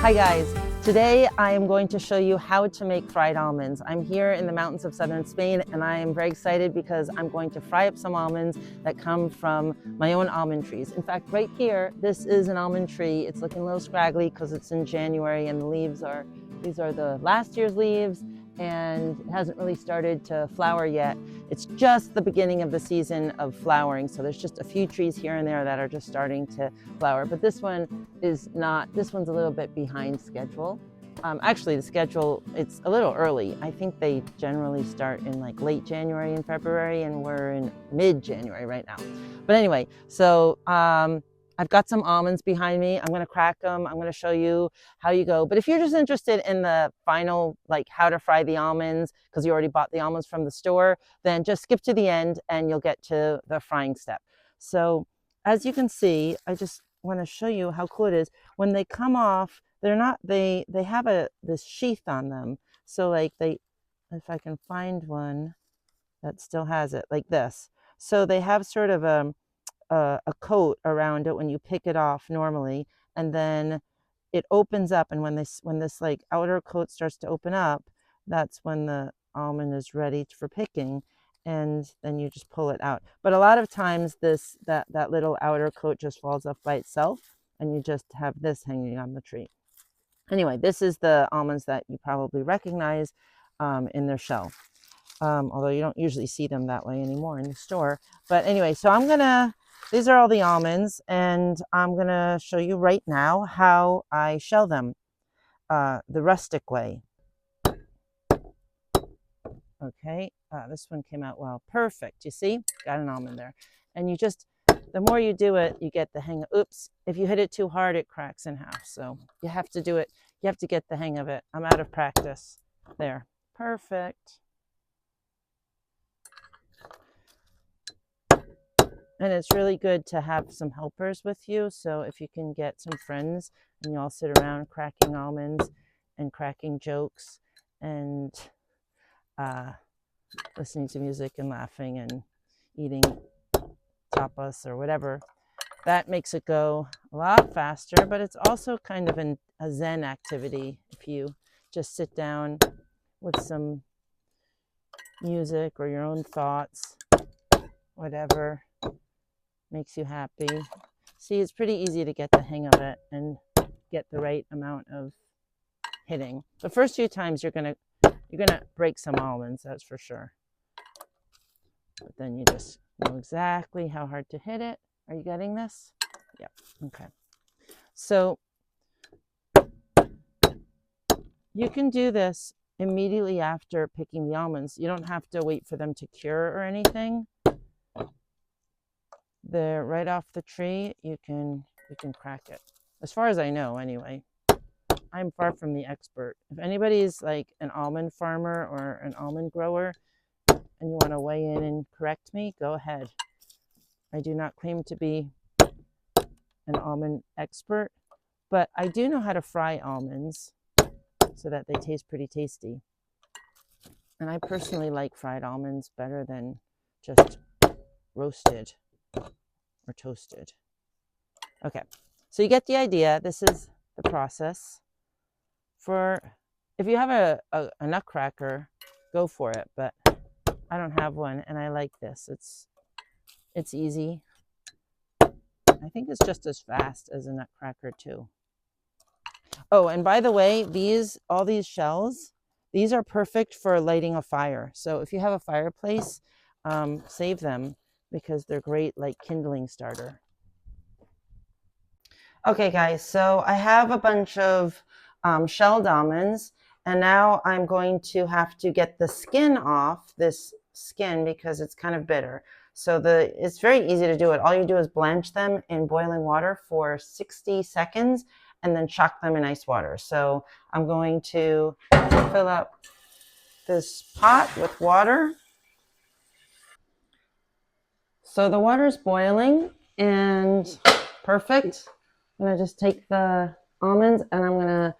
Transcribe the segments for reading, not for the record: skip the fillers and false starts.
Hi guys, today I am going to show you how to make fried almonds. I'm here in the mountains of southern Spain and I am very excited because I'm going to fry up some almonds that come from my own almond trees. In fact, right here, this is an almond tree. It's looking a little scraggly because it's in January and the leaves are, these are the last year's leaves and it hasn't really started to flower yet. It's just the beginning of the season of flowering. So there's just a few trees here and there that are just starting to flower, but this one is not. This one's a little bit behind schedule. Actually, the schedule, it's a little early. I think they generally start in like late January and February, and we're in mid-January right now. But anyway, so I've got some almonds behind me. I'm gonna crack them. I'm gonna show you how you go. But if you're just interested in the final, like how to fry the almonds, because you already bought the almonds from the store, then just skip to the end and you'll get to the frying step. So as you can see, I just want to show you how cool it is. When they come off, they're not, they have this sheath on them. So like if I can find one that still has it like this. So they have sort of a coat around it when you pick it off normally, and then it opens up, and when this like outer coat starts to open up, that's when the almond is ready for picking, and then you just pull it out. But a lot of times that little outer coat just falls off by itself and you just have this hanging on the tree. Anyway, this is the almonds that you probably recognize in their shell. Although you don't usually see them that way anymore in the store. But anyway, so these are all the almonds, and I'm gonna show you right now how I shell them the rustic way. Okay, this one came out well. Perfect, you see? Got an almond there. And you just, the more you do it, you get the hang of, oops, if you hit it too hard, it cracks in half. So you have to do it, you have to get the hang of it. I'm out of practice. There, perfect. And it's really good to have some helpers with you. So if you can get some friends and you all sit around cracking almonds and cracking jokes and listening to music and laughing and eating tapas or whatever, that makes it go a lot faster. But it's also kind of a Zen activity if you just sit down with some music or your own thoughts, whatever makes you happy. See, it's pretty easy to get the hang of it and get the right amount of hitting. The first few times you're gonna break some almonds, that's for sure. But then you just know exactly how hard to hit it. Are you getting this? Yep. Okay. So you can do this immediately after picking the almonds. You don't have to wait for them to cure or anything. They're right off the tree. You can crack it. As far as I know, anyway. I'm far from the expert. If anybody's like an almond farmer or an almond grower and you want to weigh in and correct me, go ahead. I do not claim to be an almond expert, but I do know how to fry almonds so that they taste pretty tasty. And I personally like fried almonds better than just roasted or toasted. Okay, so you get the idea. This is the process. If you have a nutcracker, go for it, but I don't have one and I like this. It's easy. I think it's just as fast as a nutcracker too. Oh, and by the way, all these shells, these are perfect for lighting a fire. So if you have a fireplace, save them because they're great like kindling starter. Okay guys, so I have a bunch of shelled almonds, and now I'm going to have to get the skin off, this skin, because it's kind of bitter. So it's very easy to do it. All you do is blanch them in boiling water for 60 seconds and then chuck them in ice water. So I'm going to fill up this pot with water. So the water is boiling and perfect. I'm going to just take the almonds and I'm going to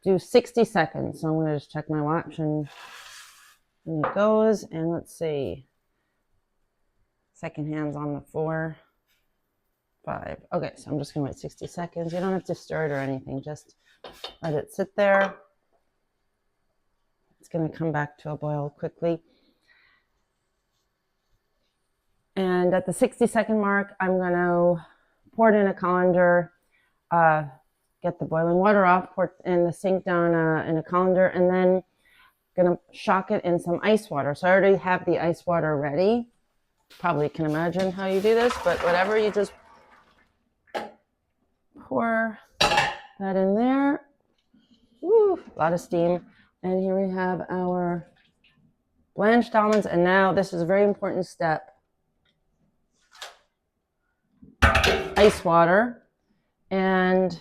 do 60 seconds. So I'm going to just check my watch and it goes. And let's see. Second hand's on the floor. 5. Okay, so I'm just gonna wait 60 seconds. You don't have to stir it or anything, just let it sit there. It's gonna come back to a boil quickly. And at the 60-second mark, I'm gonna pour it in a colander, get the boiling water off, pour it in the sink down in a colander, and then gonna shock it in some ice water. So I already have the ice water ready. Probably can imagine how you do this, but whatever, you just pour that in there. Woo, a lot of steam. And here we have our blanched almonds. And now this is a very important step. Ice water. And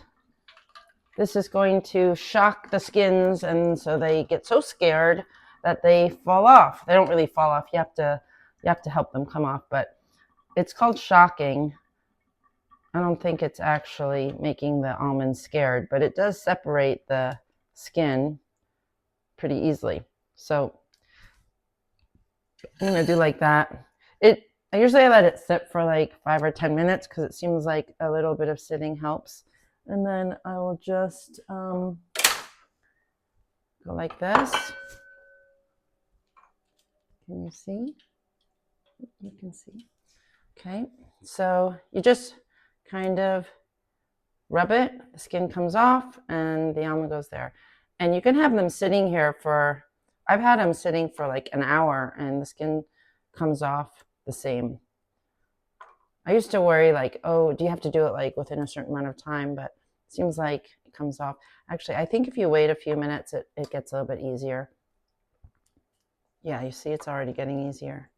this is going to shock the skins, and so they get so scared that they fall off. They don't really fall off. You have to help them come off, but it's called shocking. I don't think it's actually making the almonds scared, but it does separate the skin pretty easily. So I'm gonna do like that. I usually let it sit for like 5 or 10 minutes because it seems like a little bit of sitting helps. And then I will just go like this. Can you see? You can see. Okay, so you just kind of rub it, the skin comes off, and the almond goes there. And you can have them sitting here for, I've had them sitting for like an hour, and the skin comes off the same. I used to worry like, oh, do you have to do it like within a certain amount of time? But it seems like it comes off. Actually, I think if you wait a few minutes, it gets a little bit easier. Yeah, you see it's already getting easier.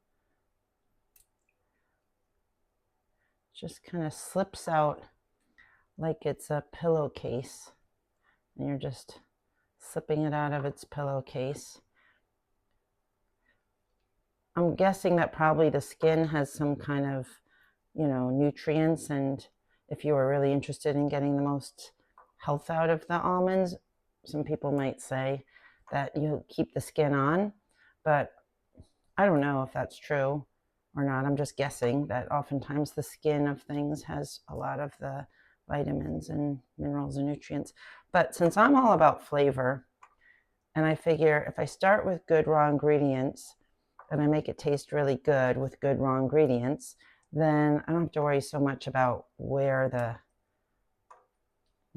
Just kind of slips out like it's a pillowcase, and you're just slipping it out of its pillowcase. I'm guessing that probably the skin has some kind of, nutrients, and if you were really interested in getting the most health out of the almonds, some people might say that you keep the skin on, but I don't know if that's true or not. I'm just guessing that oftentimes the skin of things has a lot of the vitamins and minerals and nutrients. But since I'm all about flavor, and I figure if I start with good raw ingredients and I make it taste really good with good raw ingredients, then I don't have to worry so much about where the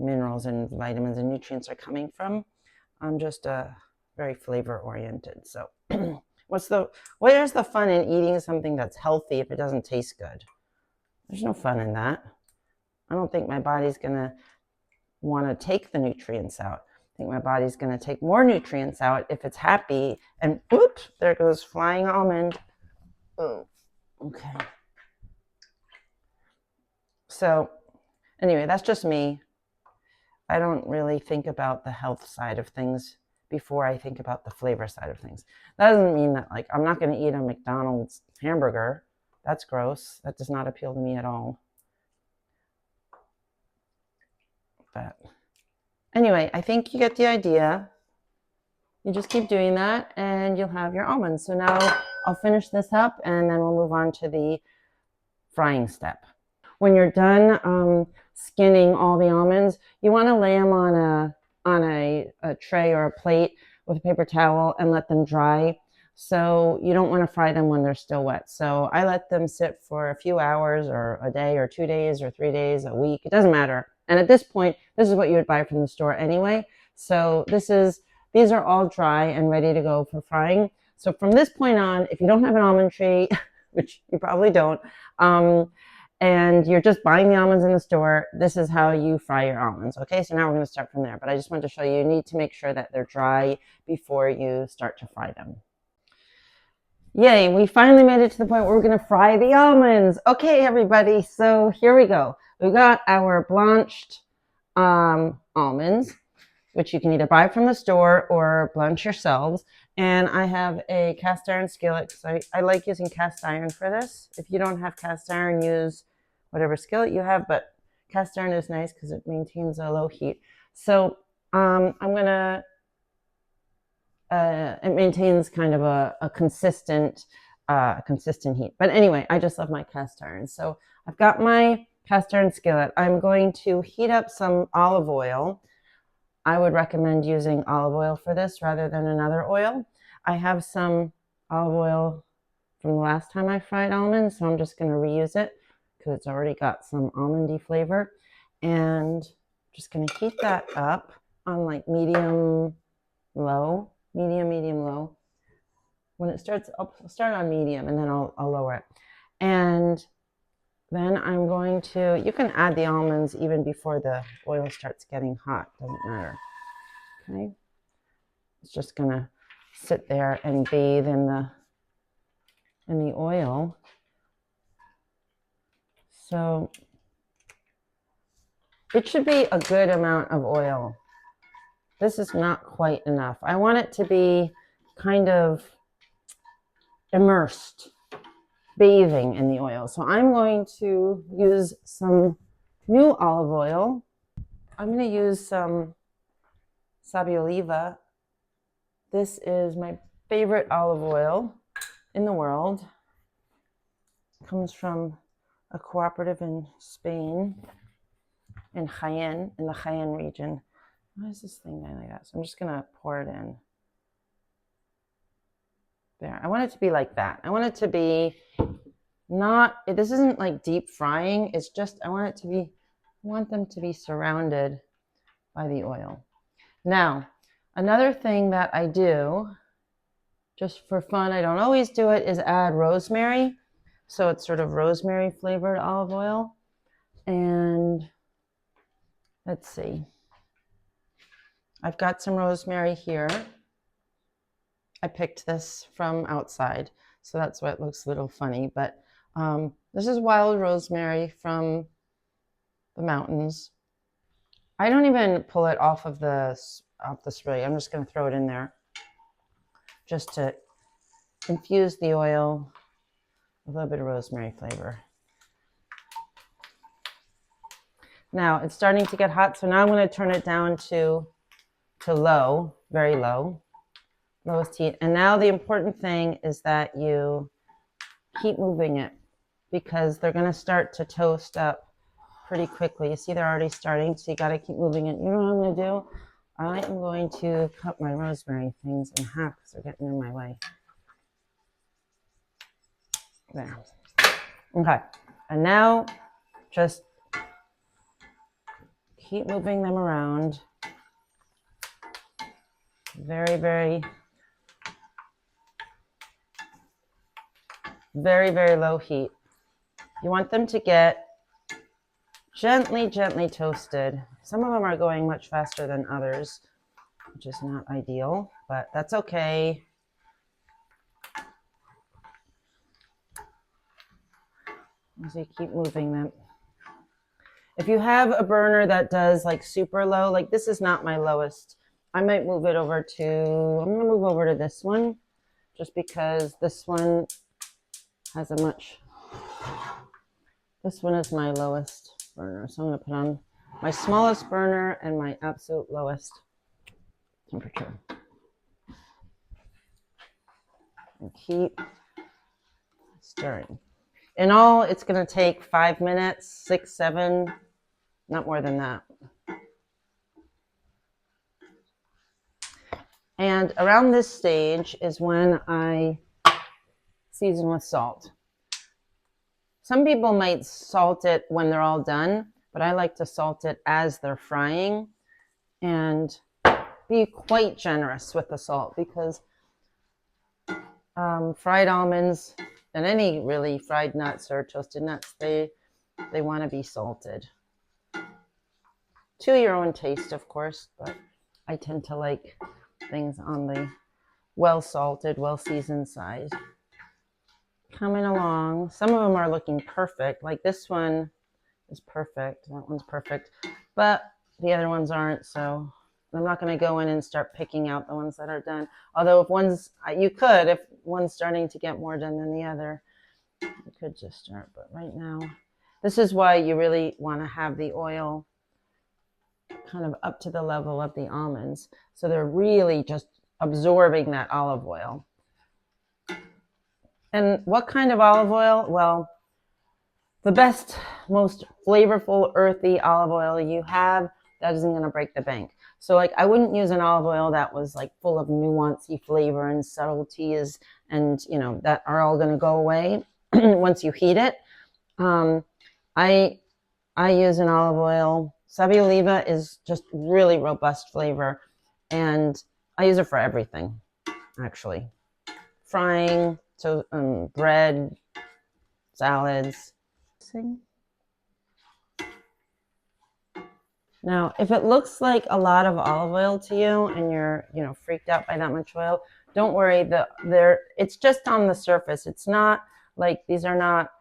minerals and vitamins and nutrients are coming from. I'm just very flavor oriented. So where's the fun in eating something that's healthy if it doesn't taste good? There's no fun in that. I don't think my body's gonna want to take the nutrients out. I think my body's gonna take more nutrients out if it's happy. And oops, there goes flying almond. Oh, okay. So anyway, that's just me. I don't really think about the health side of things before I think about the flavor side of things. That doesn't mean that like I'm not going to eat a McDonald's hamburger. That's gross. That does not appeal to me at all. But anyway, I think you get the idea. You just keep doing that and you'll have your almonds. So now I'll finish this up and then we'll move on to the frying step. When you're done skinning all the almonds, you want to lay them on a tray or a plate with a paper towel and let them dry. So you don't want to fry them when they're still wet. So I let them sit for a few hours or a day or 2 days or 3 days, a week. It doesn't matter. And at this point, this is what you would buy from the store anyway. So these are all dry and ready to go for frying. So from this point on, if you don't have an almond tree, which you probably don't, and you're just buying the almonds in the store, this is how you fry your almonds. Okay, so now we're going to start from there. But I just wanted to show you, you need to make sure that they're dry before you start to fry them. Yay, we finally made it to the point where we're going to fry the almonds. Okay, everybody, so here we go. We've got our blanched almonds, which you can either buy from the store or blanch yourselves. And I have a cast iron skillet because I like using cast iron for this. If you don't have cast iron, use whatever skillet you have, but cast iron is nice because it maintains a low heat. So I'm gonna, it maintains kind of a consistent heat. But anyway, I just love my cast iron. So I've got my cast iron skillet. I'm going to heat up some olive oil. I would recommend using olive oil for this rather than another oil. I have some olive oil from the last time I fried almonds, so I'm just going to reuse it because it's already got some almondy flavor. And just going to heat that up on like medium low. When it starts, I'll start on medium and then I'll lower it. And then I'm going to, you can add the almonds even before the oil starts getting hot, doesn't matter. Okay. It's just gonna sit there and bathe in the oil. So it should be a good amount of oil. This is not quite enough. I want it to be kind of immersed, bathing in the oil. So I'm going to use some new olive oil. I'm going to use some Sabioliva. This is my favorite olive oil in the world. It comes from a cooperative in Spain, in Jaén, in the Jaén region. Why is this thing like that? So I'm just going to pour it in. There. I want it to be like that. I want it to be not, this isn't like deep frying. It's just, I want them to be surrounded by the oil. Now, another thing that I do, just for fun, I don't always do it, is add rosemary. So it's sort of rosemary flavored olive oil. And let's see. I've got some rosemary here. I picked this from outside, so that's why it looks a little funny. But this is wild rosemary from the mountains. I don't even pull it off the spray. I'm just going to throw it in there just to infuse the oil with a little bit of rosemary flavor. Now it's starting to get hot, so now I'm going to turn it down to low, very low. Lowest heat. And now the important thing is that you keep moving it because they're going to start to toast up pretty quickly. You see they're already starting, so you got to keep moving it. You know what I'm going to do? I am going to cut my rosemary things in half because they're getting in my way. There. Okay. And now just keep moving them around. Very, very low heat. You want them to get gently toasted. Some of them are going much faster than others, which is not ideal, but that's okay. As you keep moving them. If you have a burner that does like super low, like this is not my lowest, I might move it over to, I'm going to move over to this one just because this one has this one is my lowest burner. So I'm going to put on my smallest burner and my absolute lowest temperature. And keep stirring. In all, it's going to take 5 minutes, 6, 7, not more than that. And around this stage is when I season with salt. Some people might salt it when they're all done, but I like to salt it as they're frying and be quite generous with the salt because fried almonds and any really fried nuts or toasted nuts, they want to be salted. To your own taste, of course, but I tend to like things on the well-salted, well-seasoned side. Coming along. Some of them are looking perfect. Like this one is perfect. That one's perfect. But the other ones aren't, so I'm not going to go in and start picking out the ones that are done. Although if you could, if one's starting to get more done than the other, you could just start. But right now, this is why you really want to have the oil kind of up to the level of the almonds. So they're really just absorbing that olive oil. And what kind of olive oil? Well, The best, most flavorful, earthy olive oil you have that isn't going to break the bank. So like I wouldn't use an olive oil that was like full of nuancy flavor and subtleties and that are all going to go away once you heat it. I use an olive oil. Savia Oliva is just really robust flavor, and I use it for everything, actually. Frying, so bread, salads. Now, if it looks like a lot of olive oil to you and you're, freaked out by that much oil, don't worry. It's just on the surface. It's not like these are not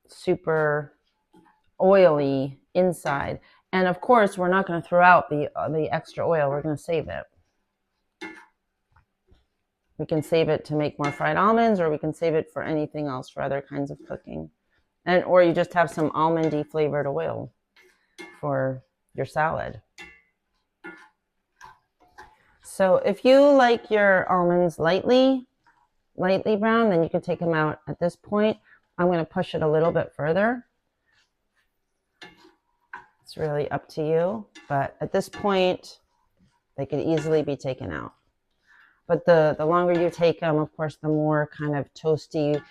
super oily inside. And of course, we're not going to throw out the extra oil. We're going to save it. We can save it to make more fried almonds, or we can save it for anything else, for other kinds of cooking. Or you just have some almondy flavored oil for your salad. So if you like your almonds lightly brown, then you can take them out at this point. I'm going to push it a little bit further. It's really up to you, but at this point, they could easily be taken out. But the longer you take them, of course, the more kind of toasty,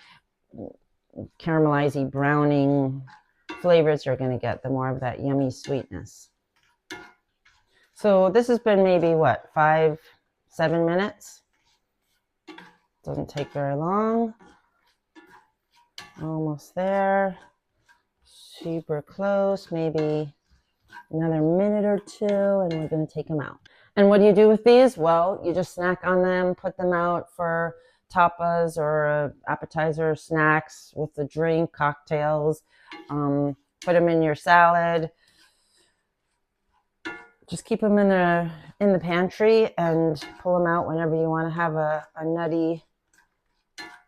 caramelizing, browning flavors you're going to get, the more of that yummy sweetness. So this has been maybe, 5-7 minutes? Doesn't take very long. Almost there. Super close, maybe another minute or two, and we're going to take them out. And what do you do with these? Well, you just snack on them, put them out for tapas or appetizer snacks with the drink, cocktails. Put them in your salad. Just keep them in the pantry and pull them out whenever you want to have a nutty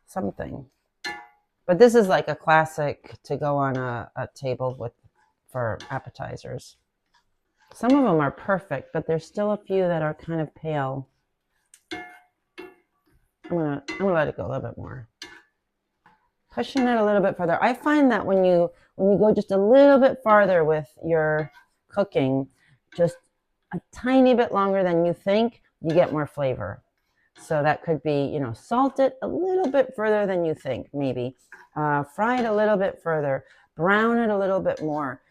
something. But this is like a classic to go on a table for appetizers. Some of them are perfect, but there's still a few that are kind of pale. I'm gonna let it go a little bit more. Pushing it a little bit further. I find that when you go just a little bit farther with your cooking, just a tiny bit longer than you think, you get more flavor. So that could be, salt it a little bit further than you think, maybe. Fry it a little bit further. Brown it a little bit more.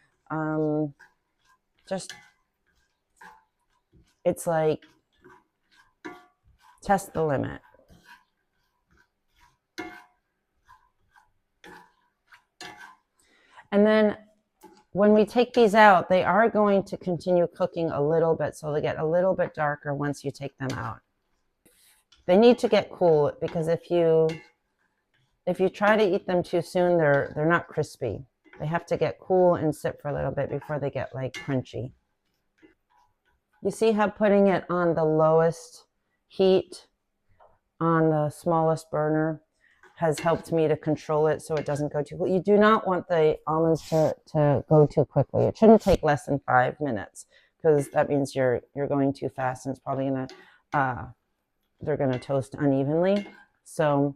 It's like test the limit. And then when we take these out, they are going to continue cooking a little bit, so they get a little bit darker once you take them out. They need to get cool, because if you try to eat them too soon, they're not crispy. They have to get cool and sit for a little bit before they get like crunchy. You see how putting it on the lowest heat on the smallest burner has helped me to control it so it doesn't go too quickly. You do not want the almonds to go too quickly. It shouldn't take less than 5 minutes, because that means you're going too fast, and it's probably they're gonna toast unevenly. So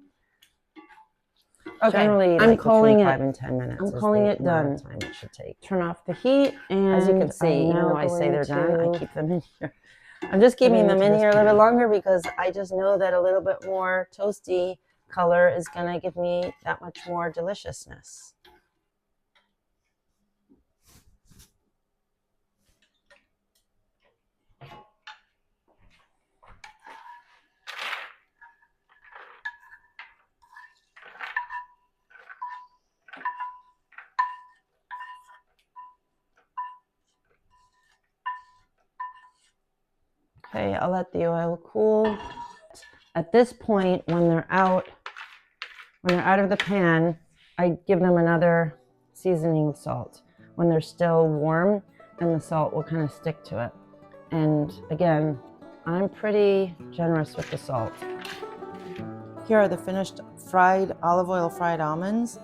generally, I'm calling it 5 and 10 minutes. I'm calling it done. Time it should take. Turn off the heat, and as you can see, even though I say they're done, I keep them in here. I'm just keeping them in here a little bit longer because I just know that a little bit more toasty color is going to give me that much more deliciousness. Okay, I'll let the oil cool. At this point, when they're out of the pan, I give them another seasoning of salt. When they're still warm, and the salt will kind of stick to it. And again, I'm pretty generous with the salt. Here are the finished olive oil fried almonds.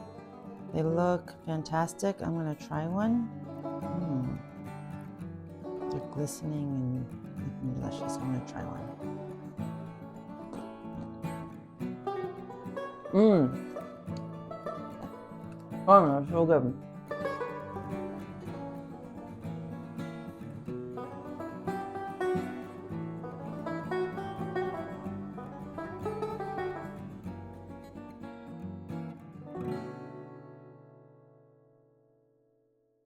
They look fantastic. I'm gonna try one. They're glistening and delicious. I'm gonna try one. Oh, no, so good.